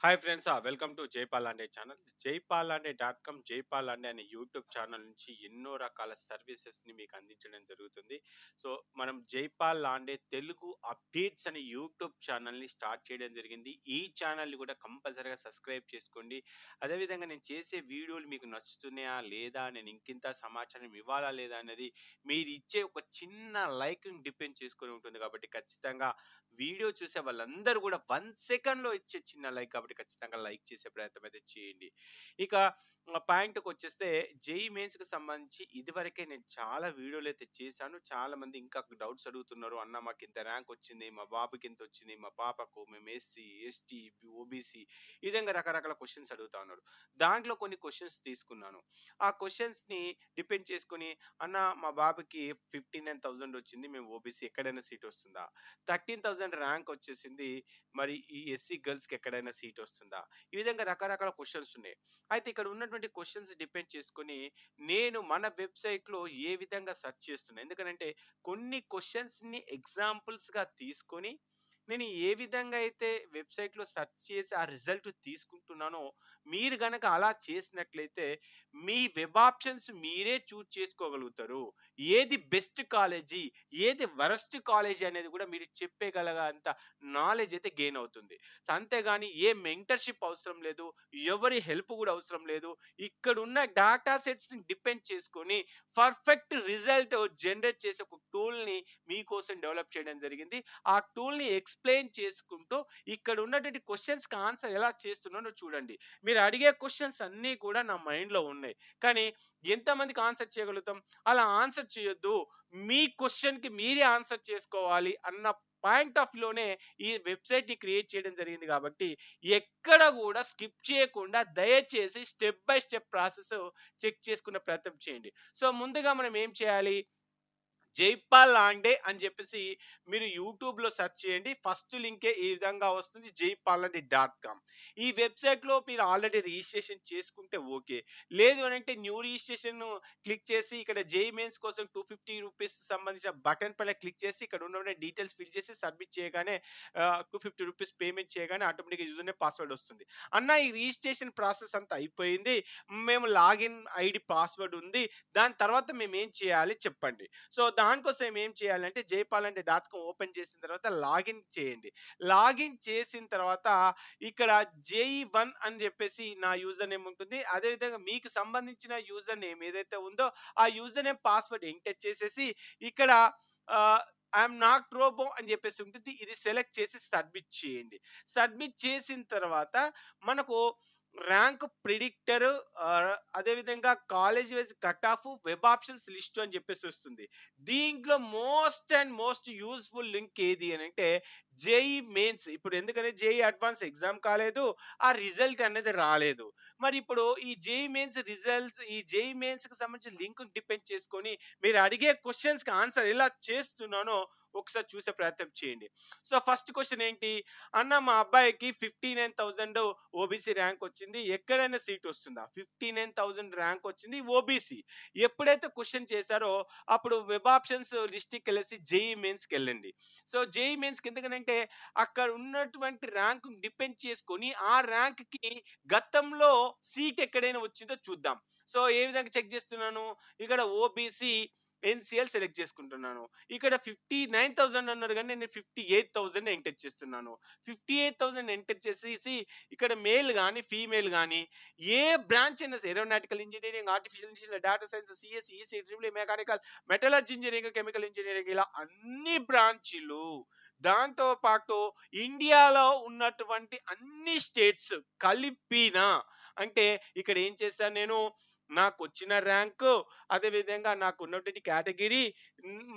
Hi friends, welcome to Jaipalande channel. జైపాలాండే.com, జైపాలాండే అనే YouTube channel నుంచి ఎన్నో రకాల సర్వీసెస్ని మీకు అందించడం జరుగుతుంది. సో మనం జైపాలాండే తెలుగు అప్డేట్స్ అనే యూట్యూబ్ ఛానల్ని స్టార్ట్ చేయడం జరిగింది. ఈ ఛానల్ని కూడా కంపల్సరీగా సబ్స్క్రైబ్ చేసుకోండి. అదేవిధంగా నేను చేసే వీడియోలు మీకు నచ్చుతున్నాయా లేదా, నేను ఇంకింత సమాచారం ఇవ్వాలా లేదా అనేది మీరు ఇచ్చే ఒక చిన్న లైక్ని డిపెండ్ చేసుకొని ఉంటుంది. కాబట్టి ఖచ్చితంగా వీడియో చూసే వాళ్ళందరూ కూడా 1 సెకండ్‌లో ఇచ్చే చిన్న లైక్, కాబట్టి ఖచ్చితంగా లైక్ చేసే ప్రయత్నం అయితే చేయండి. ఇక పాయింట్‌కి వచ్చేస్తే, జేఈఈ మెయిన్స్‌కి సంబంధించి ఇదివరకే నేను చాలా వీడియోలైతే చేశాను. చాలామంది ఇంకా డౌట్స్ అడుగుతున్నారు. అన్న మాకింత ర్యాంక్ వచ్చింది, మా బాబుకి ఇంత వచ్చింది, మా పాపకు, మేము ఎస్సీ, ఎస్టీ, ఓబీసీ ఈ విధంగా రకరకాల క్వెషన్స్ అడుగుతా ఉన్నారు. దాంట్లో కొన్ని క్వెషన్స్ తీసుకున్నాను. ఆ క్వెషన్స్‌ని డిపెండ్ చేసుకొని, అన్న మా బాబుకి 59,000 వచ్చింది, మేము ఓబీసీ ఎక్కడైనా సీట్ వస్తుందా? 13,000 ర్యాంక్ వచ్చేసింది, మరి ఈ ఎస్సీ గర్ల్స్‌కి ఎక్కడైనా సీట్ వస్తుందా? ఈ విధంగా రకరకాల క్వెషన్స్ ఉన్నాయి. అయితే ఇక్కడ ఉన్నటువంటి క్వెషన్స్ డిపెండ్ చేసుకొని నేను మన వెబ్‌సైట్‌లో ఏ విధంగా సెర్చ్ చేస్తున్నా. ఎందుకనంటే కొన్ని క్వెషన్స్‌ని ఎగ్జాంపుల్స్‌గా తీసుకొని నేను ఏ విధంగా అయితే వెబ్‌సైట్‌లో సెర్చ్ చేసి ఆ రిజల్ట్ తీసుకుంటున్నానో, మీరు గనక అలా చేసినట్లయితే మీ వెబ్ ఆప్షన్స్ మీరే చూజ్ చేసుకోగలుగుతారు. ఏది బెస్ట్ కాలేజీ, ఏది వరస్ట్ కాలేజీ అనేది కూడా మీరు చెప్పగలగంత నాలెడ్జ్ అయితే గెయిన్ అవుతుంది. సో అంతేగాని ఏ మెంటర్‌షిప్ అవసరం లేదు. ఎవరి హెల్ప్ కూడా అవసరం లేదు. ఇక్కడున్న డాటా సెట్స్‌ని డిపెండ్ చేసుకొని పర్ఫెక్ట్ రిజల్ట్ జనరేట్ చేసే ఒక టూల్‌ని మీకోసం డెవలప్ చేయడం జరిగింది. ఆ టూల్‌ని ఎక్స్‌ప్లెయిన్ చేసుకుంటూ ఇక్కడ ఉన్నటువంటి క్వెషన్స్‌కి ఆన్సర్ ఎలా చేస్తున్నానో చూడండి. మీరు అడిగే క్వెషన్స్ అన్నీ కూడా నా మైండ్‌లో ఉన్నాయి. కానీ ఎంతమందికి ఆన్సర్ చేయగలుగుతాం? అలా ఆన్సర్ చేయొద్దు. మీ క్వెషన్‌కి మీరే ఆన్సర్ చేసుకోవాలి అన్న పాయింట్ ఆఫ్ వ్యూలోనే ఈ వెబ్‌సైట్‌ని క్రియేట్ చేయడం జరిగింది కాబట్టి, ఎక్కడ కూడా స్కిప్ చేయకుండా దయచేసి step by step process check చేసుకునే ప్రయత్నం చేయండి. సో ముందుగా మనం ఏం చేయాలి? జైపాల్ లాండే అని చెప్పేసి మీరు యూట్యూబ్లో సెర్చ్ చేయండి. ఫస్ట్ లింకే ఈ విధంగా వస్తుంది, జైపాలండే.com. ఈ వెబ్సైట్లో మీరు ఆల్రెడీ రిజిస్ట్రేషన్ చేసుకుంటే ఓకే. లేదు అని అంటే న్యూ రిజిస్ట్రేషన్ క్లిక్ చేసి ఇక్కడ జేఈఈ మెయిన్స్ కోసం 250 రూపీస్ సంబంధించిన బటన్ పైన క్లిక్ చేసి ఇక్కడ ఉన్న డీటెయిల్స్ ఫిల్ చేసి సబ్మిట్ చేయగానే 250 రూపీస్ పేమెంట్ చేయగానే ఆటోమేటిక్గా యూజర్ నేమ్ పాస్వర్డ్ వస్తుంది. అన్న ఈ రిజిస్ట్రేషన్ ప్రాసెస్ అంతా అయిపోయింది, మేము లాగిన్ ఐడి పాస్వర్డ్ ఉంది, దాని తర్వాత మేము ఏం చేయాలి చెప్పండి. సో దానికోసం ఏం చేయాలంటే జైపాలంటే.com ఓపెన్ చేసిన తర్వాత లాగిన్ చేయండి. లాగిన్ చేసిన తర్వాత ఇక్కడ జేఈ1 అని చెప్పేసి నా యూజర్ నేమ్ ఉంటుంది. అదేవిధంగా మీకు సంబంధించిన యూజర్ నేమ్ ఏదైతే ఉందో ఆ యూజర్ నేమ్ పాస్వర్డ్ ఎంటర్ చేసేసి ఇక్కడ ఐఎమ్ నాట్ రోబో అని చెప్పేసి ఉంటుంది. ఇది సెలెక్ట్ చేసి సబ్మిట్ చేయండి. సబ్మిట్ చేసిన తర్వాత మనకు ర్యాంక్ ప్రిడిక్టర్, అదేవిధంగా college wise cut off, web options list అని చెప్పేసి వస్తుంది. దీంట్లో most and most useful link ఏది అని అంటే జేఈ మెయిన్స్. ఇప్పుడు ఎందుకంటే జేఈ అడ్వాన్స్ ఎగ్జామ్ కాలేదు, ఆ రిజల్ట్ అనేది రాలేదు. మరి ఇప్పుడు ఈ జేఈ మెయిన్స్ రిజల్ట్స్, ఈ జేఈ మెయిన్స్ కి సంబంధించిన లింక్ డిపెండ్ చేసుకొని మీరు అడిగే క్వశ్చన్స్ కి ఆన్సర్ ఎలా చేస్తున్నానో ఒకసారి చూసే ప్రయత్నం చేయండి. సో ఫస్ట్ క్వశ్చన్ ఏంటి? అన్న మా అబ్బాయికి 59,000 ఓబీసీ ర్యాంక్ వచ్చింది, ఎక్కడైనా సీట్ వస్తుందా? 59,000 ర్యాంక్ వచ్చింది ఓబీసీ. ఎప్పుడైతే క్వశ్చన్ చేశారో అప్పుడు వెబ్ ఆప్షన్స్ లిస్ట్కి వెళ్ళేసి జేఈ మెయిన్స్కి వెళ్ళండి. సో జేఈ మెయిన్స్ ఎందుకనంటే అక్కడ ఉన్నటువంటి ర్యాంక్ డిపెండ్ చేసుకొని ఆ ర్యాంక్ కి గతంలో సీట్ ఎక్కడైనా వచ్చిందో చూద్దాం. సో ఏ విధంగా చెక్ చేస్తున్నాను? ఇక్కడ ఓబీసీ ఎన్సిఎల్ సెలెక్ట్ చేసుకుంటున్నాను. ఇక్కడ 59,000 అన్నారు కానీ నేను 58,000 ఎంటర్ చేస్తున్నాను. 58,000 ఎంటర్ చేసేసి ఇక్కడ మేల్ కానీ ఫీమేల్ కానీ ఏ బ్రాంచ్ అయినా సరే, aeronautical engineering, artificial intelligence, data science, CS, EC, triple mechanical, metallurgy engineering, chemical engineering, ఇలా అన్ని బ్రాంచీలు, దాంతో పాటు ఇండియాలో ఉన్నటువంటి అన్ని స్టేట్స్ కలిపిన, అంటే ఇక్కడ ఏం చేశాను నేను? నాకు వచ్చిన ర్యాంకు, అదే విధంగా నాకు ఉన్నటువంటి కేటగిరీ,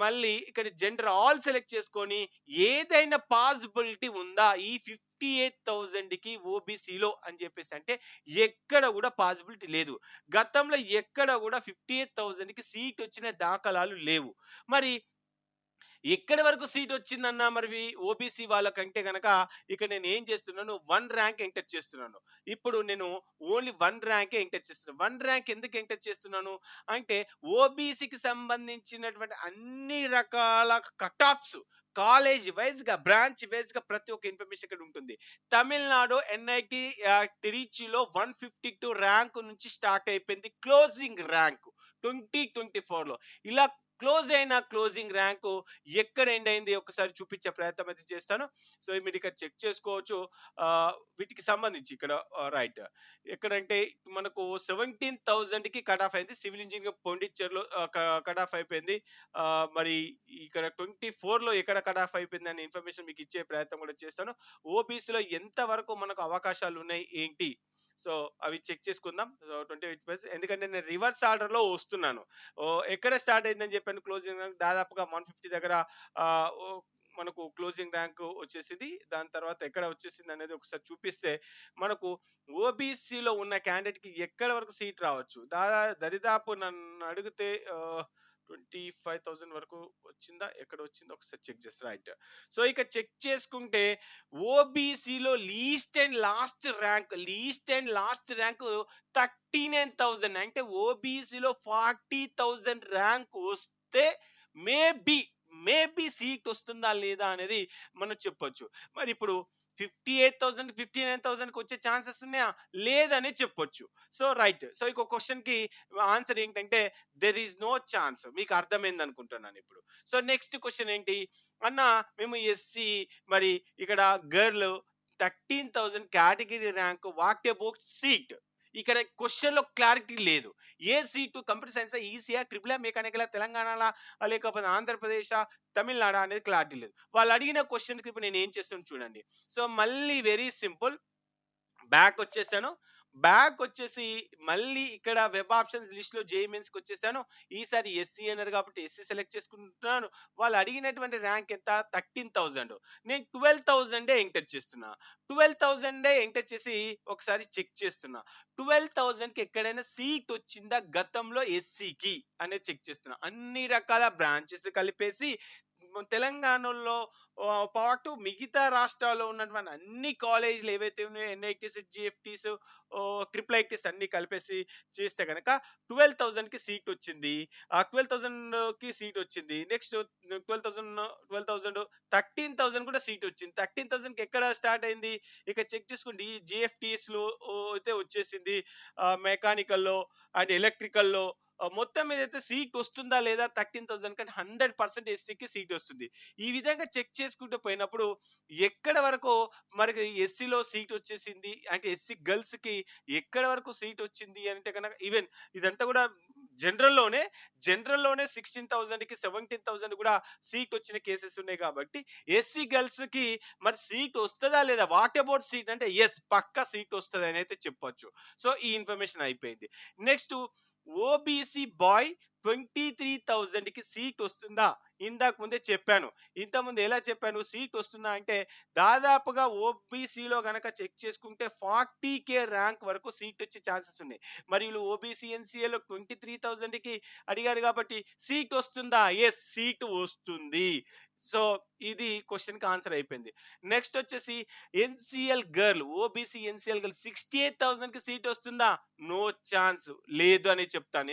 మళ్ళీ ఇక్కడ జెండర్ ఆల్ సెలెక్ట్ చేసుకొని ఏదైనా పాసిబిలిటీ ఉందా ఈ 58,000 కి ఓబీసీలో అని చెప్పేసి అంటే ఎక్కడ కూడా పాసిబిలిటీ లేదు. గతంలో ఎక్కడ కూడా 58,000 కి సీట్ వచ్చిన దాఖలాలు లేవు. మరి ఎక్కడి వరకు సీట్ వచ్చిందన్న మరి ఓబీసీ వాళ్ళకంటే గనక ఇక్కడ నేను ఏం చేస్తున్నాను? 1 ర్యాంక్ ఎంటర్ చేస్తున్నాను. ఇప్పుడు నేను ఓన్లీ 1 ర్యాంకే ఎంటర్ చేస్తున్నాను. 1 ర్యాంక్ ఎందుకు ఎంటర్ చేస్తున్నాను అంటే ఓబీసీకి సంబంధించినటువంటి అన్ని రకాల కట్ ఆఫ్స్ కాలేజ్ వైజ్‌గా, బ్రాంచ్ వైజ్‌గా ప్రతి ఒక్క ఇన్ఫర్మేషన్ ఇక్కడ ఉంటుంది. తమిళనాడు ఎన్ఐటి తిరుచిలో 152 ర్యాంక్ నుంచి స్టార్ట్ అయిపోయింది క్లోజింగ్ ర్యాంక్ 2024లో. ఇలా క్లోజింగ్ ర్యాంకు ఎక్కడ ఎండ్ అయింది ఒకసారి చూపించే ప్రయత్నం అయితే చేస్తాను. సో మీరు ఇక్కడ చెక్ చేసుకోవచ్చు. వీటికి సంబంధించి ఇక్కడ రైట్ ఎక్కడంటే మనకు 17,000కి కట్ ఆఫ్ అయింది. సివిల్ ఇంజనీరింగ్ పాండిచ్చేరిలో కట్ ఆఫ్ అయిపోయింది. మరి ఇక్కడ 24లో ఎక్కడ కట్ ఆఫ్ అయిపోయింది అనే ఇన్ఫర్మేషన్ మీకు ఇచ్చే ప్రయత్నం కూడా చేస్తాను. ఓబీసీలో ఎంత వరకు మనకు అవకాశాలు ఉన్నాయి ఏంటి, సో అవి చెక్ చేసుకుందాం. సో 28 ఎందుకంటే నేను రివర్స్ ఆర్డర్ లో వస్తున్నాను. ఎక్కడ స్టార్ట్ అయిందని చెప్పాను క్లోజింగ్ ర్యాంక్ దాదాపుగా 150 దగ్గర ఆ, ఓ, మనకు క్లోజింగ్ ర్యాంక్ వచ్చేసింది. దాని తర్వాత ఎక్కడ వచ్చేసింది అనేది ఒకసారి చూపిస్తే మనకు ఓబీసీలో ఉన్న క్యాండిడేట్ కి ఎక్కడ వరకు సీట్ రావచ్చు, దరిదాపు నన్ను అడిగితే 25,000 వరకు వచ్చిందా, ఎక్కడ వచ్చిందో ఒకసారి చెక్ చేస్తా. రైట్, సో ఇక చెక్ చేసుకుంటే ఓబీసీలో లీస్ట్ అండ్ లాస్ట్ ర్యాంక్ 39,000. అంటే ఓబీసీలో 40,000 ర్యాంక్ వస్తే మేబీ సీట్ వస్తుందా లేదా అనేది మనం చెప్పొచ్చు. మరి ఇప్పుడు 58,000 59,000కి వచ్చే ఛాన్సెస్ ఉన్నాయా, లేదని చెప్పొచ్చు. సో రైట్, సో ఇంకో క్వశ్చన్ కి ఆన్సర్ ఏంటంటే దెర్ ఈస్ నో ఛాన్స్. మీకు అర్థమైంది అనుకుంటున్నాను ఇప్పుడు. సో నెక్స్ట్ క్వశ్చన్ ఏంటి అన్న, మేము ఎస్సీ మరి ఇక్కడ girl 13,000 category rank, what about seat? ఇక్కడ క్వశ్చన్ లో క్లారిటీ లేదు. ఏ seat, computer science, ఈసీఆ, triple mechanical, Telangana లేకపోతే ఆంధ్రప్రదేశ్, తమిళనాడు అనేది క్లారిటీ లేదు. వాళ్ళు అడిగిన క్వశ్చన్ కి ఇప్పుడు నేను ఏం చేస్తాను చూడండి. సో మళ్ళీ వెరీ సింపుల్, బ్యాక్ వచ్చేసాను. బ్యాక్ వచ్చేసి మళ్ళీ ఇక్కడ వెబ్ ఆప్షన్స్ లిస్ట్ లో జేఈ మెయిన్స్ కి వచ్చేసాను. ఈసారి ఎస్సీ అన్నారు కాబట్టి ఎస్సీ సెలెక్ట్ చేసుకుంటున్నాను. వాళ్ళు అడిగినటువంటి ర్యాంక్ ఎంత, 13,000. నేను 12,000 ఎంటర్ చేస్తున్నా. 12,000 ఎంటర్ చేసి ఒకసారి చెక్ చేస్తున్నా. 12,000కి ఎక్కడైనా సీట్ వచ్చిందా గతంలో ఎస్సీకి అనేది చెక్ చేస్తున్నా. అన్ని రకాల బ్రాంచెస్ కలిపేసి తెలంగాణలో పాటు మిగతా రాష్ట్రాల్లో ఉన్నటువంటి అన్ని కాలేజీలు ఏవైతే ఉన్నాయో ఎన్ఐటీస్, జిఎఫ్టీస్, ట్రిపుల్ ఐటీస్ అన్ని కలిపేసి చేస్తే కనుక 12,000కి సీట్ వచ్చింది. ఆ 12,000కి సీట్ వచ్చింది. నెక్స్ట్ 13,000 కూడా సీట్ వచ్చింది. 13,000కి ఎక్కడ స్టార్ట్ అయింది, ఇక చెక్ చేసుకోండి. జిఎఫ్టీఎస్ లో అయితే వచ్చేసింది, మెకానికల్లో అండ్ ఎలక్ట్రికల్లో మొత్తం మీద అయితే సీట్ వస్తుందా లేదా 13,000 కంటే 100% ఎస్సీకి సీట్ వస్తుంది. ఈ విధంగా చెక్ చేసుకుంటూ పోయినప్పుడు ఎక్కడ వరకు మనకి ఎస్సీలో సీట్ వచ్చేసింది అంటే ఎస్సీ గర్ల్స్ కి ఎక్కడ వరకు సీట్ వచ్చింది అంటే కనుక ఈవెన్ ఇదంతా కూడా జనరల్లోనే 16,000కి 17,000 కూడా సీట్ వచ్చిన కేసెస్ ఉన్నాయి. కాబట్టి ఎస్సీ గర్ల్స్ కి మరి సీట్ వస్తుందా లేదా, వాట్ అబౌట్ సీట్ అంటే ఎస్ పక్కా సీట్ వస్తుంది అని అయితే చెప్పొచ్చు. సో ఈ ఇన్ఫర్మేషన్ అయిపోయింది. నెక్స్ట్ ఓబీసీ బాయ్ 23,000కి సీట్ వస్తుందా, ఇందాక ముందే చెప్పాను. ఇంతకుముందు ఎలా చెప్పాను, సీట్ వస్తుందా అంటే దాదాపుగా ఓబీసీలో గనక చెక్ చేసుకుంటే 40K ర్యాంక్ వరకు సీట్ వచ్చే ఛాన్సెస్ ఉన్నాయి. మరి వీళ్ళు ఓబీసీ ఎన్సీఏలో 23,000కి అడిగారు కాబట్టి సీట్ వస్తుందా, ఎస్ సీట్ వస్తుంది. సో ఇది క్వశ్చన్ కి ఆన్సర్ అయిపోయింది. నెక్స్ట్ వచ్చేసి NCL girl, OBC NCL girl 68,000కి సీట్ వస్తుందా, నో ఛాన్స్, లేదు అని చెప్తాను.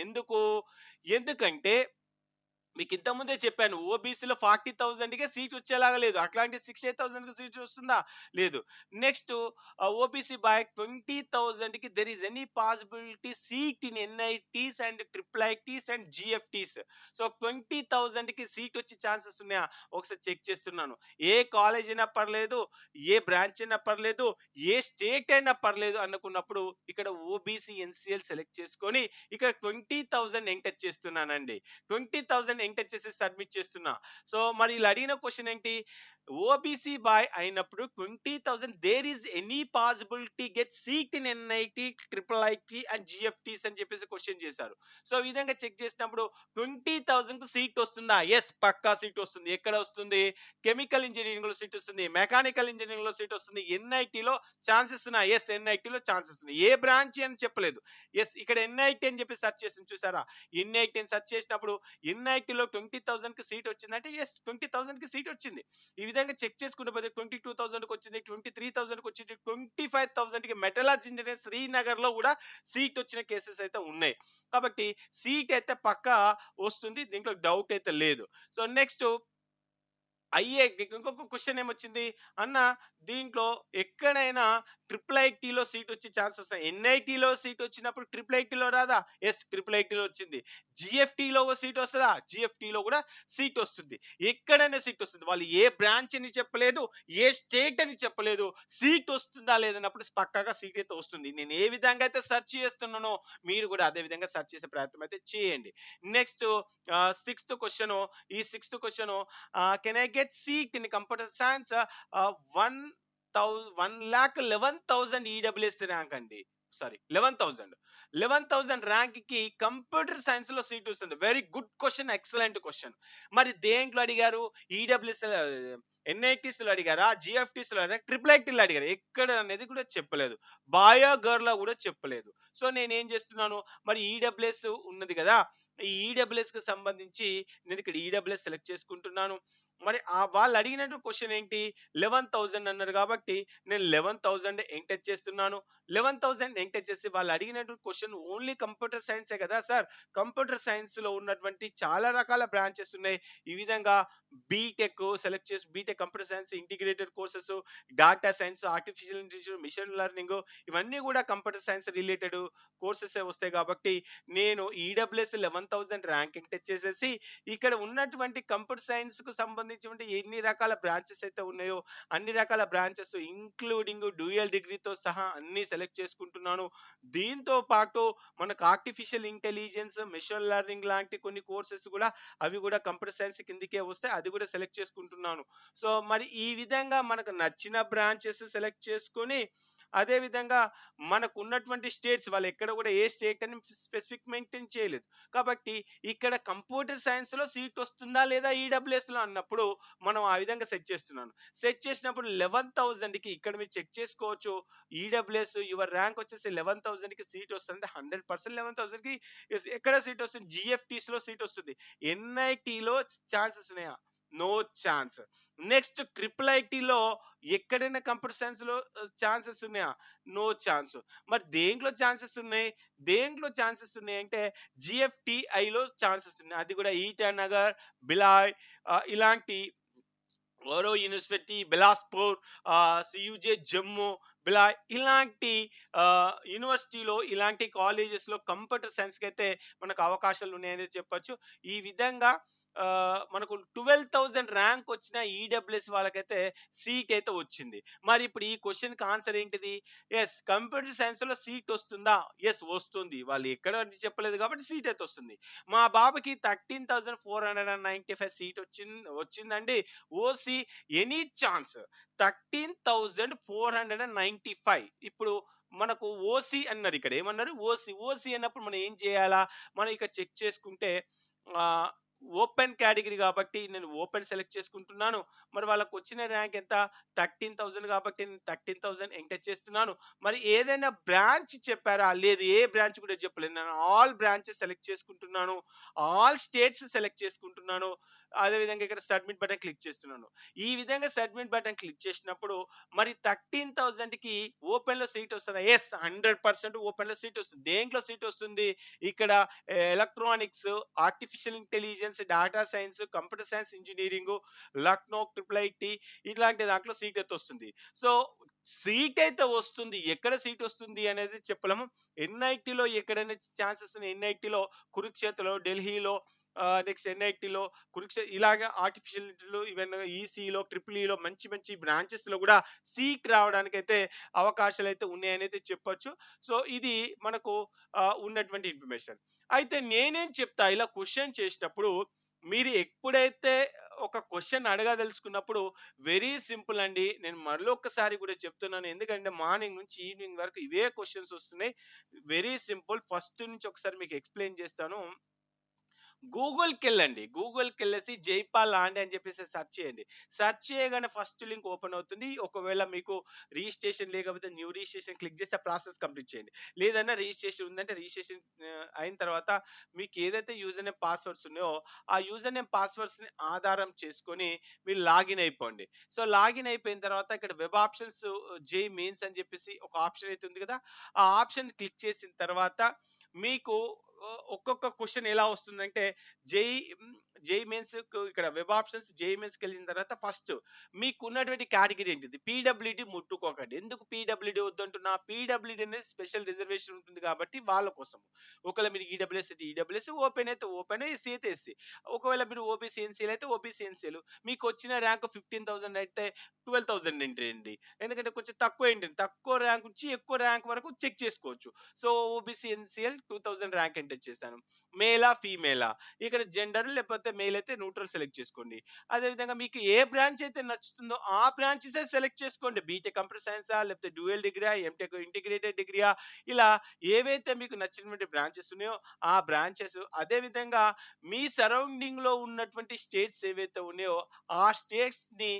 ఎందుకంటే మీకు ఇంతకుముందే చెప్పాను ఓబీసీలో 40,000కే సీట్ వచ్చేలాగా లేదు. అట్లాంటి 68,000కి సీట్ వస్తుందా, లేదు. నెక్స్ట్ ఓబీసీ బై 20,000కి there is any possibility seat in NITs and triple ITs and GFTs. So 20,000కి సీట్ వచ్చే ఛాన్సెస్ ఉన్నాయా ఒకసారి చెక్ చేస్తున్నాను. ఏ కాలేజ్ అయినా పర్లేదు, ఏ బ్రాంచ్ అయినా పర్లేదు, ఏ స్టేట్ అయినా పర్లేదు అనుకున్నప్పుడు ఇక్కడ ఓబీసీ ఎన్సిఎల్ సెలెక్ట్ చేసుకొని ఇక్కడ 20,000 ఎంటర్ చేస్తున్నానండి. 20,000 ఎంటర్ చేసి సబ్మిట్ చేస్తున్నా. సో మరి ఇలా అడిగిన క్వశ్చన్ ఏంటి, ఓబీసీ బాయ్ అయినప్పుడు 20,000 there is any possibility get seat in NIT, triple IT and GFTIs అని చెప్పేసి క్వశ్చన్ చేశారు. సో ఈ విధంగా చెక్ చేసినప్పుడు 20,000 సీట్ వస్తుందా, ఎస్ పక్కా సీట్ వస్తుంది. ఎక్కడ వస్తుంది, కెమికల్ ఇంజనీరింగ్ లో సీట్ వస్తుంది, మెకానికల్ ఇంజనీరింగ్ లో సీట్ వస్తుంది, ఎన్ఐటీలో ఛాన్సెస్ ఉన్నాయి, ఎస్ ఎన్ఐటీలో ఛాన్సెస్ ఉన్నాయి. ఏ బ్రాంచ్ అని చెప్పలేదు, ఎస్ ఇక్కడ ఎన్ఐటి అని చెప్పి సెర్చ్ చేసి చూసారా, ఎన్ఐటి అని సెర్చ్ చేసినప్పుడు ఎన్ఐటిలో 20,000కి సీట్ వచ్చిందంటే ఎస్ 20,000కి సీట్ వచ్చింది. ఈ విధంగా చెక్ చేసుకుంటే పోతే 22,000కి వచ్చింది, 23,000కి వచ్చింది, 25,000కి మెటలాజీ ఇంజనీర్ శ్రీనగర్ లో కూడా సీట్ వచ్చిన కేసెస్ అయితే ఉన్నాయి. కాబట్టి సీట్ అయితే పక్కా వస్తుంది, దీంట్లో డౌట్ అయితే లేదు. సో నెక్స్ట్ ఇంకొక క్వశ్చన్ ఏమొచ్చింది అన్న, దీంట్లో ఎక్కడైనా ట్రిపుల్ ఐటీలో సీట్ వచ్చే ఛాన్స్ వస్తాయి. ఎన్ఐటీలో సీట్ వచ్చినప్పుడు ట్రిపుల్ ఐటీలో రాదా? ఎస్, ట్రిపుల్ ఐటీలో వచ్చింది. జిఎఫ్టీలో సీట్ వస్తుందా? జిఎఫ్టీలో కూడా సీట్ వస్తుంది. ఎక్కడైనా సీట్ వస్తుంది. వాళ్ళు ఏ బ్రాంచ్ అని చెప్పలేదు, ఏ స్టేట్ అని చెప్పలేదు. సీట్ వస్తుందా లేదన్నప్పుడు పక్కాగా సీట్ అయితే వస్తుంది. నేను ఏ విధంగా అయితే సెర్చ్ చేస్తున్నానో మీరు కూడా అదే విధంగా సెర్చ్ చేసే ప్రయత్నం అయితే చేయండి. Next sixth question. ఈ sixth question, can I get seat in computer science 1,11,000 EWS rank అండి. సారీ, 11,000 ర్యాంక్ కి కంప్యూటర్ సైన్స్ లో సీట్ వస్తుంది. Very good question, excellent question. మరి దేంట్లో అడిగారు? ఈడబ్ల్యూఎస్ ఎన్ఐటీస్ లో అడిగారా, జిఎఫ్టీస్ లో అడిగారా, ట్రిపుల్ ఐటీలో అడిగారు? ఎక్కడ అనేది కూడా చెప్పలేదు. బాయో గర్ల్ లో కూడా చెప్పలేదు. సో నేను ఏం చేస్తున్నాను, మరి ఈడబ్ల్యూఎస్ ఉన్నది కదా, ఈ ఈడబ్ల్యూఎస్ కి సంబంధించి నేను ఇక్కడ ఈడబ్ల్యూఎస్ సెలెక్ట్ చేసుకుంటున్నాను. మరి వాళ్ళు అడిగినట్టు క్వశ్చన్ ఏంటి, 11,000 అన్నారు కాబట్టి నేను 11,000 ఎంటర్ చేస్తున్నాను. 11,000 ఎంటర్ చేసి వాళ్ళు అడిగినట్టు క్వశ్చన్ ఓన్లీ కంప్యూటర్ సైన్సే కదా సార్. కంప్యూటర్ సైన్స్ లో ఉన్నటువంటి చాలా రకాల బ్రాంచెస్ ఉన్నాయి. ఈ విధంగా బీటెక్ సెలెక్ట్ చేసి, BTech computer science integrated courses, data science, artificial intelligence, machine learning, ఇవన్నీ కూడా కంప్యూటర్ సైన్స్ రిలేటెడ్ కోర్సెస్ వస్తాయి. కాబట్టి నేను ఈడబ్ల్యూఎస్ 11,000 ర్యాంకింగ్ తెచ్చేసేసి ఇక్కడ ఉన్నటువంటి కంప్యూటర్ సైన్స్ కు సంబంధించిన ఎన్ని రకాల బ్రాంచెస్ అయితే ఉన్నాయో అన్ని రకాల బ్రాంచెస్ ఇంక్లూడింగ్ డ్యూయల్ డిగ్రీతో సహా అన్ని సెలెక్ట్ చేసుకుంటున్నాను. దీంతో పాటు మనకు ఆర్టిఫిషియల్ ఇంటెలిజెన్స్, మెషిన్ లెర్నింగ్ లాంటి కొన్ని కోర్సెస్ కూడా, అవి కూడా కంప్యూటర్ సైన్స్ కిందకే వస్తాయి, అది కూడా సెలెక్ట్ చేసుకుంటున్నాను. సో మరి ఈ విధంగా మనకు నచ్చిన బ్రాంచెస్ సెలెక్ట్ చేసుకొని, అదే విధంగా మనకు ఉన్నటువంటి స్టేట్స్, వాళ్ళు ఎక్కడ కూడా ఏ స్టేట్ అని స్పెసిఫిక్ మెయింటైన్ చేయలేదు. కాబట్టి ఇక్కడ కంప్యూటర్ సైన్స్ లో సీట్ వస్తుందా లేదా ఈడబ్ల్యూఎస్ లో అన్నప్పుడు మనం ఆ విధంగా సెట్ చేస్తున్నాను. సెట్ చేసినప్పుడు 11,000 కి ఇక్కడ మీరు చెక్ చేసుకోవచ్చు. ఈడబ్ల్యూఎస్ యువర్ ర్యాంక్ వచ్చేసి 11,000 కి సీట్ వస్తుంది. 100% 11,000 కి ఎక్కడ సీట్ వస్తుంది? జిఎఫ్టీస్ లో సీట్ వస్తుంది. ఎన్ఐటీలో ఛాన్సెస్ ఉన్నాయా? No chance. నెక్స్ట్ ట్రిపుల్ ఐటీలో ఎక్కడైనా కంప్యూటర్ సైన్స్ లో ఛాన్సెస్ ఉన్నాయా? No chance. మరి దేంట్లో ఛాన్సెస్ ఉన్నాయి? దేంట్లో ఛాన్సెస్ ఉన్నాయి అంటే జిఎఫ్టిఐలో ఛాన్సెస్ ఉన్నాయి. అది కూడా ఈటానగర్, బిలాయ్, ఇలాంటి ఓరో యూనివర్సిటీ, బిలాస్పూర్, సియుజే జమ్మూ, బిలాయ్, ఇలాంటి యూనివర్సిటీలో, ఇలాంటి కాలేజెస్ లో కంప్యూటర్ సైన్స్ కి అయితే మనకు అవకాశాలు ఉన్నాయని చెప్పొచ్చు. ఈ విధంగా మనకు 12,000 ర్యాంక్ వచ్చిన ఈడబ్ల్యూఎస్ వాళ్ళకైతే సీట్ అయితే వచ్చింది. మరి ఇప్పుడు ఈ క్వశ్చన్ కి ఆన్సర్ ఏంటిది? ఎస్, కంప్యూటర్ సైన్స్ లో సీట్ వస్తుందా? ఎస్ వస్తుంది. వాళ్ళు ఎక్కడ చెప్పలేదు కాబట్టి సీట్ అయితే వస్తుంది. మా బాబుకి 13,495 సీట్ వచ్చిందండి. OC any chance 13,495. ఇప్పుడు మనకు ఓసి అన్నారు, ఇక్కడ ఏమన్నారు? ఓసి అన్నప్పుడు మనం ఏం చేయాలా? మనం ఇక్కడ చెక్ చేసుకుంటే ఓపెన్ కేటగిరీ కాబట్టి నేను ఓపెన్ సెలెక్ట్ చేసుకుంటున్నాను. మరి వాళ్ళకు వచ్చిన ర్యాంక్ ఎంత? 13,000 కాబట్టి నేను 13,000 ఎంటర్ చేస్తున్నాను. మరి ఏదైనా బ్రాంచ్ చెప్పారా? లేదు, ఏ బ్రాంచ్ కూడా చెప్పలేదు. నేను ఆల్ బ్రాంచెస్ సెలెక్ట్ చేసుకుంటున్నాను, ఆల్ స్టేట్స్ సెలెక్ట్ చేసుకుంటున్నాను. అదేవిధంగా ఇక్కడ సబ్మిట్ బటన్ క్లిక్ చేస్తున్నాను. ఈ విధంగా సబ్మిట్ బటన్ క్లిక్ చేసినప్పుడు మరి 13,000 కి ఓపెన్ లో సీట్ వస్తుందా? ఎస్, 100% ఓపెన్ లో సీట్ వస్తుంది. దేంట్లో సీట్ వస్తుంది? ఇక్కడ electronics, artificial intelligence, data science, computer science engineering, Lucknow triple IT, ఇట్లాంటి దాంట్లో సీట్ అయితే వస్తుంది. సో సీట్ అయితే వస్తుంది. ఎక్కడ సీట్ వస్తుంది అనేది చెప్పలేము. ఎన్ఐటీలో ఎక్కడైనా ఛాన్సెస్ ఉన్నాయి. ఎన్ఐటీలో కురుక్షేత్రలో, ఢిల్లీలో, నెక్స్ట్ ఎన్ఐటీలో, ఇలాగా ఆర్టిఫిషియల్ ఇంటెలిజెన్స్, ఈవెన్ ఈసీలో, ట్రిపుల్ ఈలో మంచి మంచి బ్రాంచెస్ లో కూడా సీట్ రావడానికి అయితే అవకాశాలు అయితే ఉన్నాయని అయితే చెప్పొచ్చు. సో ఇది మనకు ఉన్నటువంటి ఇన్ఫర్మేషన్. అయితే నేనేం చెప్తా, ఇలా క్వశ్చన్ చేసేటప్పుడు మీరు ఎప్పుడైతే ఒక క్వశ్చన్ అడగదలుచుకున్నప్పుడు వెరీ సింపుల్ అండి. నేను మరొకసారి కూడా చెప్తున్నాను, ఎందుకంటే మార్నింగ్ నుంచి ఈవినింగ్ వరకు ఇవే క్వశ్చన్స్ వస్తున్నాయి. Very simple. ఫస్ట్ నుంచి ఒకసారి మీకు ఎక్స్ప్లెయిన్ చేస్తాను. గూగుల్కి వెళ్ళండి. గూగుల్కి వెళ్ళేసి జైపాల్ లాండే అని చెప్పేసి సెర్చ్ చేయండి. సెర్చ్ చేయగానే ఫస్ట్ లింక్ ఓపెన్ అవుతుంది. ఒకవేళ మీకు రిజిస్ట్రేషన్ లేకపోతే న్యూ రిజిస్ట్రేషన్ క్లిక్ చేసి ఆ ప్రాసెస్ కంప్లీట్ చేయండి. లేదన్నా రిజిస్ట్రేషన్ ఉందంటే రిజిస్ట్రేషన్ అయిన తర్వాత మీకు ఏదైతే యూజర్ నేమ్ పాస్వర్డ్స్ ఉన్నాయో ఆ యూజర్ నేమ్ పాస్వర్డ్స్ని ఆధారం చేసుకొని మీరు లాగిన్ అయిపోండి. సో లాగిన్ అయిపోయిన తర్వాత ఇక్కడ వెబ్ ఆప్షన్స్ జై మెయిన్స్ అని చెప్పేసి ఒక ఆప్షన్ అయితే ఉంది కదా, ఆ ఆప్షన్ క్లిక్ చేసిన తర్వాత మీకు ఒక్కొక్క క్వశ్చన్ ఎలా వస్తుందంటే జై జేఈ మెయిన్స్ ఇక్కడ వెబ్ ఆప్షన్స్ జేఈ మెయిన్స్కి వెళ్ళిన తర్వాత ఫస్ట్ మీకు ఉన్నటువంటి కేటగిరీ ఏంటిది, పీడబ్ల్యూడి ముట్టుకోకండి. ఎందుకు పీడబ్ల్యూడి వద్దంటున్నా, పీడబ్ల్యూడి అనేది స్పెషల్ రిజర్వేషన్ ఉంటుంది కాబట్టి వాళ్ళ కోసం. ఒకవేళ మీరు ఈడబ్ల్యూఎస్ అయితే ఈడబ్ల్యూఎస్, ఓపెన్ అయితే ఓపెన్, ఎస్సీ అయితే ఎస్సీ. ఒకవేళ మీరు ఓబీసీ ఎన్సీలు అయితే ఓబీసీ ఎన్సీలు. మీకు వచ్చిన ర్యాంక్ 15,000 అయితే 12,000 ఎంట్రీ అండి. ఎందుకంటే కొంచెం తక్కువ ఏంటండి, తక్కువ ర్యాంక్ నుంచి ఎక్కువ ర్యాంక్ వరకు చెక్ చేసుకోవచ్చు. So OBC NCL 2000 rank enter చేశాను. మేలా ఫీమేలా, ఇక్కడ జెండర్ లేకపోతే మేల్ అయితే న్యూట్రల్ సెలెక్ట్ చేసుకోండి. అదేవిధంగా మీకు ఏ బ్రాంచ్ అయితే నచ్చుతుందో ఆ బ్రాంచెస్ సెలెక్ట్ చేసుకోండి. బీటెక్ కంప్యూటర్ సైన్సా, లేకపోతే డ్యూయల్ డిగ్రీయా, ఎంటెక్ ఇంటిగ్రేటెడ్ డిగ్రీయా, ఇలా ఏవైతే మీకు నచ్చినటువంటి బ్రాంచెస్ ఉన్నాయో ఆ బ్రాంచెస్. అదేవిధంగా మీ సరౌండింగ్ లో ఉన్నటువంటి స్టేట్స్ ఏవైతే ఉన్నాయో ఆ స్టేట్స్ ని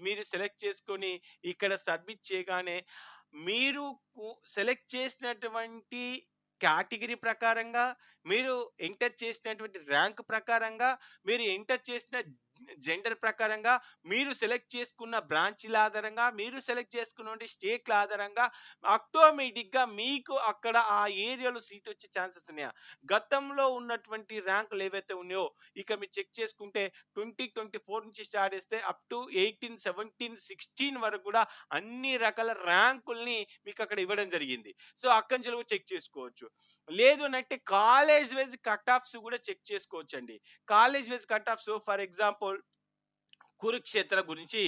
మీరు సెలెక్ట్ చేసుకొని ఇక్కడ సబ్మిట్ చేయగానే మీరు సెలెక్ట్ చేసినటువంటి కేటగిరీ ప్రకారంగా, మీరు ఎంటర్ చేసినటువంటి ర్యాంక్ ప్రకారంగా, మీరు ఎంటర్ చేసిన జెండర్ ప్రకారంగా, మీరు సెలెక్ట్ చేసుకున్న బ్రాంచ్ల ఆధారంగా, మీరు సెలెక్ట్ చేసుకున్న స్టేట్ల ఆధారంగా ఆటోమేటిక్గా మీకు అక్కడ ఆ ఏరియాలో సీట్ వచ్చే ఛాన్సెస్ ఉన్నాయా. గతంలో ఉన్నటువంటి ర్యాంకులు ఏవైతే ఉన్నాయో ఇక మీరు చెక్ చేసుకుంటే 2024 నుంచి స్టార్ట్ చేస్తే అప్ టు 18, 17, 16 వరకు కూడా అన్ని రకాల ర్యాంకుల్ని మీకు అక్కడ ఇవ్వడం జరిగింది. సో అక్కడి నుంచి కూడా చెక్ చేసుకోవచ్చు. లేదు అంటే కాలేజ్ వైజ్ కట్ ఆఫ్స్ కూడా చెక్ చేసుకోవచ్చు అండి. College wise cut offs for example Kurukshetra గురించి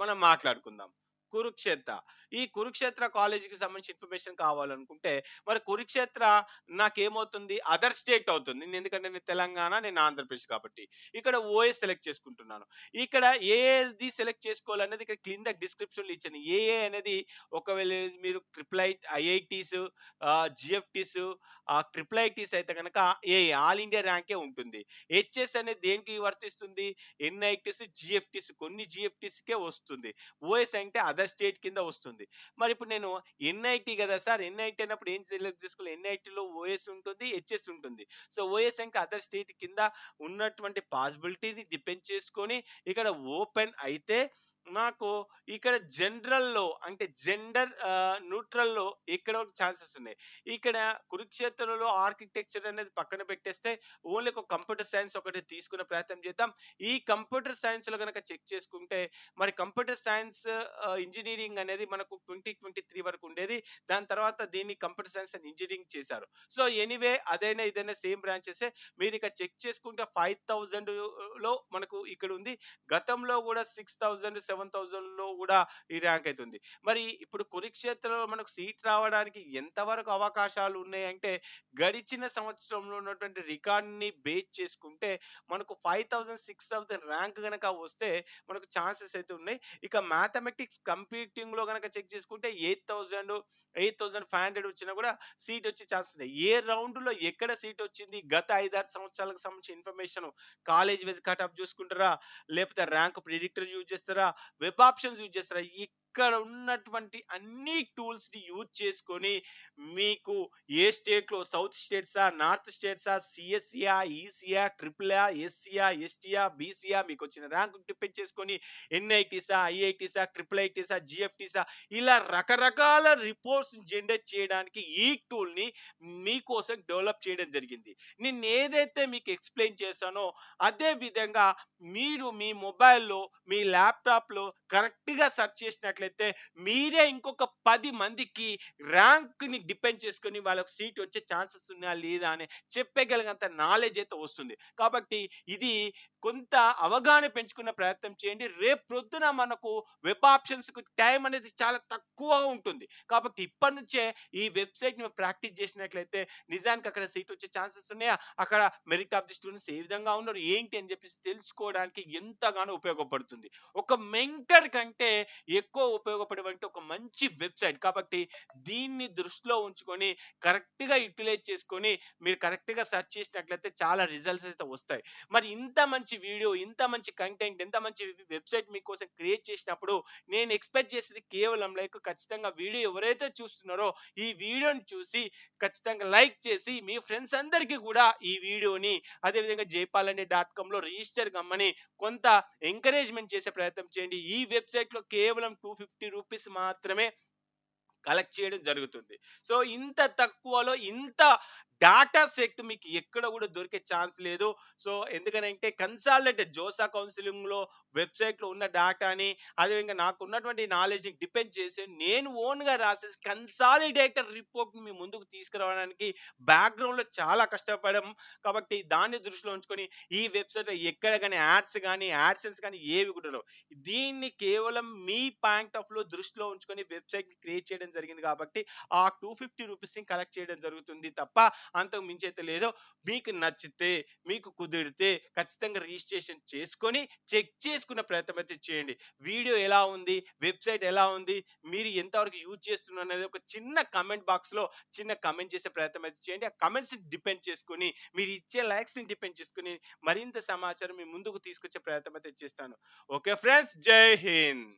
మనం మాట్లాడుకుందాం. కురుక్షేత్ర, ఈ కురుక్షేత్ర కాలేజీకి సంబంధించిన ఇన్ఫర్మేషన్ కావాలనుకుంటే మరి కురుక్షేత్ర నాకేమవుతుంది, అదర్ స్టేట్ అవుతుంది. ఎందుకంటే నేను తెలంగాణ, నేను ఆంధ్రప్రదేశ్ కాబట్టి ఇక్కడ ఓఎస్ సెలెక్ట్ చేసుకుంటున్నాను. ఇక్కడ ఏది సెలెక్ట్ చేసుకోవాలనేది ఇక్కడ క్రింద డిస్క్రిప్షన్లో ఇచ్చాను. ఏఏ అనేది ఒకవేళ మీరు triple IITs, GFTs, triple ITs అయితే కనుక ఏఏ ఆల్ ఇండియా ర్యాంకే ఉంటుంది. హెచ్ఎస్ అనేది దేనికి వర్తిస్తుంది, ఎన్ఐటీస్, జిఎఫ్టీస్, కొన్ని జిఎఫ్టీస్కే వస్తుంది. ఓఎస్ అంటే అదర్ స్టేట్ కింద వస్తుంది. మరి ఇప్పుడు నేను ఎన్ఐటి కదా సార్, ఎన్ఐటి అన్నప్పుడు ఏం సెలెక్ట్ చేసుకోవాలి, ఎన్ఐటిలో ఓఎస్ ఉంటుంది, హెచ్ఎస్ ఉంటుంది. సో ఓఎస్ అంటే అదర్ స్టేట్ కింద ఉన్నటువంటి పాసిబిలిటీని డిపెండ్ చేసుకొని ఇక్కడ ఓపెన్ అయితే నాకు ఇక్కడ జనరల్లో అంటే జెండర్ న్యూట్రల్లో ఇక్కడ ఛాన్సెస్ ఉన్నాయి. ఇక్కడ కురుక్షేత్రంలో ఆర్కిటెక్చర్ అనేది పక్కన పెట్టేస్తే ఓన్లీ ఒక కంప్యూటర్ సైన్స్ ఒకటి తీసుకునే ప్రయత్నం చేద్దాం. ఈ కంప్యూటర్ సైన్స్ లో కనుక చెక్ చేసుకుంటే మరి కంప్యూటర్ సైన్స్ ఇంజనీరింగ్ అనేది మనకు 2023 వరకు ఉండేది. దాని తర్వాత దీన్ని కంప్యూటర్ సైన్స్ అండ్ ఇంజనీరింగ్ చేశారు. సో ఎనీవే అదైనా ఇదైనా సేమ్ బ్రాంచెస్. మీరు ఇక చెక్ చేసుకుంటే 5,000 లో మనకు ఇక్కడ ఉంది. గతంలో కూడా 6,000, 7,000 లో కూడా ఈ ర్యాంక్ అవుతుంది. మరి ఇప్పుడు కురుక్షేత్రంలో మనకు సీట్ రావడానికి ఎంతవరకు అవకాశాలు ఉన్నాయంటే గడిచిన సంవత్సరంలో ఉన్నటువంటి రికార్డ్ని బేస్ చేసుకుంటే మనకు 5,000, 6,000 ర్యాంక్ కనుక వస్తే మనకు ఛాన్సెస్ అయితే ఉన్నాయి. ఇక మ్యాథమెటిక్స్ కంప్యూటింగ్ లో కనుక చెక్ చేసుకుంటే 8,000, 8,500 వచ్చినా కూడా సీట్ వచ్చే ఛాన్సెస్ ఉన్నాయి. ఏ రౌండ్ లో ఎక్కడ సీట్ వచ్చింది, గత 5-6 సంవత్సరాలకు సంబంధించిన information college wise cut off చూసుకుంటారా, లేకపోతే ర్యాంక్ ప్రిడిక్టర్ యూజ్ చేస్తారా, వెబ్ ఆప్షన్స్ యూజ్ చేస్తారా, ఇక్కడ ఉన్నటువంటి అన్ని టూల్స్ ని యూజ్ చేసుకొని మీకు ఏ స్టేట్ లో, సౌత్ స్టేట్సా, నార్త్ స్టేట్సా, సిఎస్సియా, ఈసీయా, ట్రిపుల్ఆ, ఎస్సీయా, ఎస్టీయా, బీసీయా, మీకు వచ్చిన ర్యాంక్ డిపెండ్ చేసుకొని ఎన్ఐటీసా, ఐఐటీసా, ట్రిపుల్ ఐటీసా, జిఎఫ్టీసా, ఇలా రకరకాల రిపోర్ట్స్ జనరేట్ చేయడానికి ఈ టూల్ ని మీకోసం డెవలప్ చేయడం జరిగింది. నేను ఏదైతే మీకు ఎక్స్ప్లెయిన్ చేశానో అదే విధంగా మీరు మీ మొబైల్లో, మీ ల్యాప్టాప్లో కరెక్ట్గా సెర్చ్ చేసినట్లయితే మీరే ఇంకొక 10 మందికి ర్యాంక్ ని డిపెండ్ చేసుకొని వాళ్ళకి సీట్ వచ్చే ఛాన్సెస్ ఉన్నాయా లేదా అని చెప్పగలిగేంత నాలెడ్జ్ అయితే వస్తుంది. కాబట్టి ఇది కొంత అవగాహన పెంచుకున్న ప్రయత్నం చేయండి. రేపు ప్రొద్దున మనకు వెబ్ ఆప్షన్స్ కు టైం అనేది చాలా తక్కువగా ఉంటుంది. కాబట్టి ఇప్పటి నుంచే ఈ వెబ్సైట్ ని ప్రాక్టీస్ చేసినట్లయితే నిజానికి అక్కడ సీట్ వచ్చే ఛాన్సెస్ ఉన్నాయా, అక్కడ మెరిట్ ఆఫ్ ది స్టూడెంట్స్ ఏ విధంగా ఉన్నారు ఏంటి అని చెప్పేసి తెలుసుకోవడానికి ఎంతగానో ఉపయోగపడుతుంది. ఒక మెంటర్ కంటే ఎక్కువ ఉపయోగపడేవంటి ఒక మంచి వెబ్సైట్. కాబట్టి దీన్ని దృష్టిలో ఉంచుకొని కరెక్ట్గా యూటిలైజ్ చేసుకొని మీరు కరెక్ట్గా సెర్చ్ చేసినట్లయితే చాలా రిజల్ట్స్ అయితే వస్తాయి. మరి ఇంత మంచి వీడియో, ఇంత మంచి కంటెంట్, ఇంత మంచి వెబ్సైట్ మీకోసం క్రియేట్ చేసినప్పుడు నేను ఎక్స్పెక్ట్ చేసేది కేవలం లైక్. ఖచ్చితంగా వీడియో ఎవరైతే చూస్తున్నారో ఈ వీడియోని చూసి ఖచ్చితంగా లైక్ చేసి మీ ఫ్రెండ్స్ అందరికీ కూడా ఈ వీడియోని అదేవిధంగా jaypal.com లో రిజిస్టర్ కమ్మని కొంత ఎంకరేజ్మెంట్ చేసే ప్రయత్నం చేయండి. ఈ వెబ్సైట్ లో కేవలం 250 రూపీస్ మాత్రమే కలెక్ట్ చేయడం జరుగుతుంది. సో, ఇంత తక్కువలో ఇంత డాటా సెట్ మీకు ఎక్కడ గూడా దొరికే ఛాన్స్ లేదు. సో, ఎందుకనంటే కన్సాలిడేటెడ్ జోసా కౌన్సిలింగ్‌లో వెబ్‌సైట్‌లో ఉన్న డాటాని అదేవిధంగా నాకున్నటువంటి నాలెడ్జ్‌ని డిపెండ్ చేసి నేను ఓన్‌గా రాసేసి కన్సాలిడేటెడ్ రిపోర్ట్‌ని మీ ముందుకు తీసుకురావడానికి బ్యాక్‌గ్రౌండ్‌లో చాలా కష్టపడాం. కాబట్టి దాన్ని దృష్టిలో ఉంచుకొని ఈ వెబ్‌సైట్‌లో ఎక్కడ గాని యాడ్స్ గాని, యాడ్సెన్స్ గాని ఏవి కూడా ఉండవు. దీన్ని కేవలం మీ పాయింట్ ఆఫ్ వ్యూలో దృష్టిలో ఉంచుకొని వెబ్‌సైట్‌ని క్రియేట్ చేయడం జరిగింది కాబట్టి ఆ 250 రూపీస్‌ని కలెక్ట్ చేయడం జరుగుతుంది తప్ప అంతకు మించి అయితే లేదు. మీకు నచ్చితే, మీకు కుదిరితే ఖచ్చితంగా రిజిస్ట్రేషన్ చేసుకొని చెక్ చేసుకునే ప్రయత్నం అయితే చేయండి. వీడియో ఎలా ఉంది? వెబ్‌సైట్ ఎలా ఉంది? మీరు ఎంతవరకు యూజ్ చేస్తున్నారు అనేది ఒక చిన్న కామెంట్ బాక్స్‌లో చిన్న కామెంట్ చేసే ప్రయత్నం అయితే చేయండి. ఆ కామెంట్స్‌ని డిపెండ్ చేసుకొని, మీరు ఇచ్చే లైక్స్‌ని డిపెండ్ చేసుకొని మరింత సమాచారం మీ ముందుకు తీసుకొచ్చే ప్రయత్నం అయితే చేస్తాను. ఓకే ఫ్రెండ్స్, జై హింద్.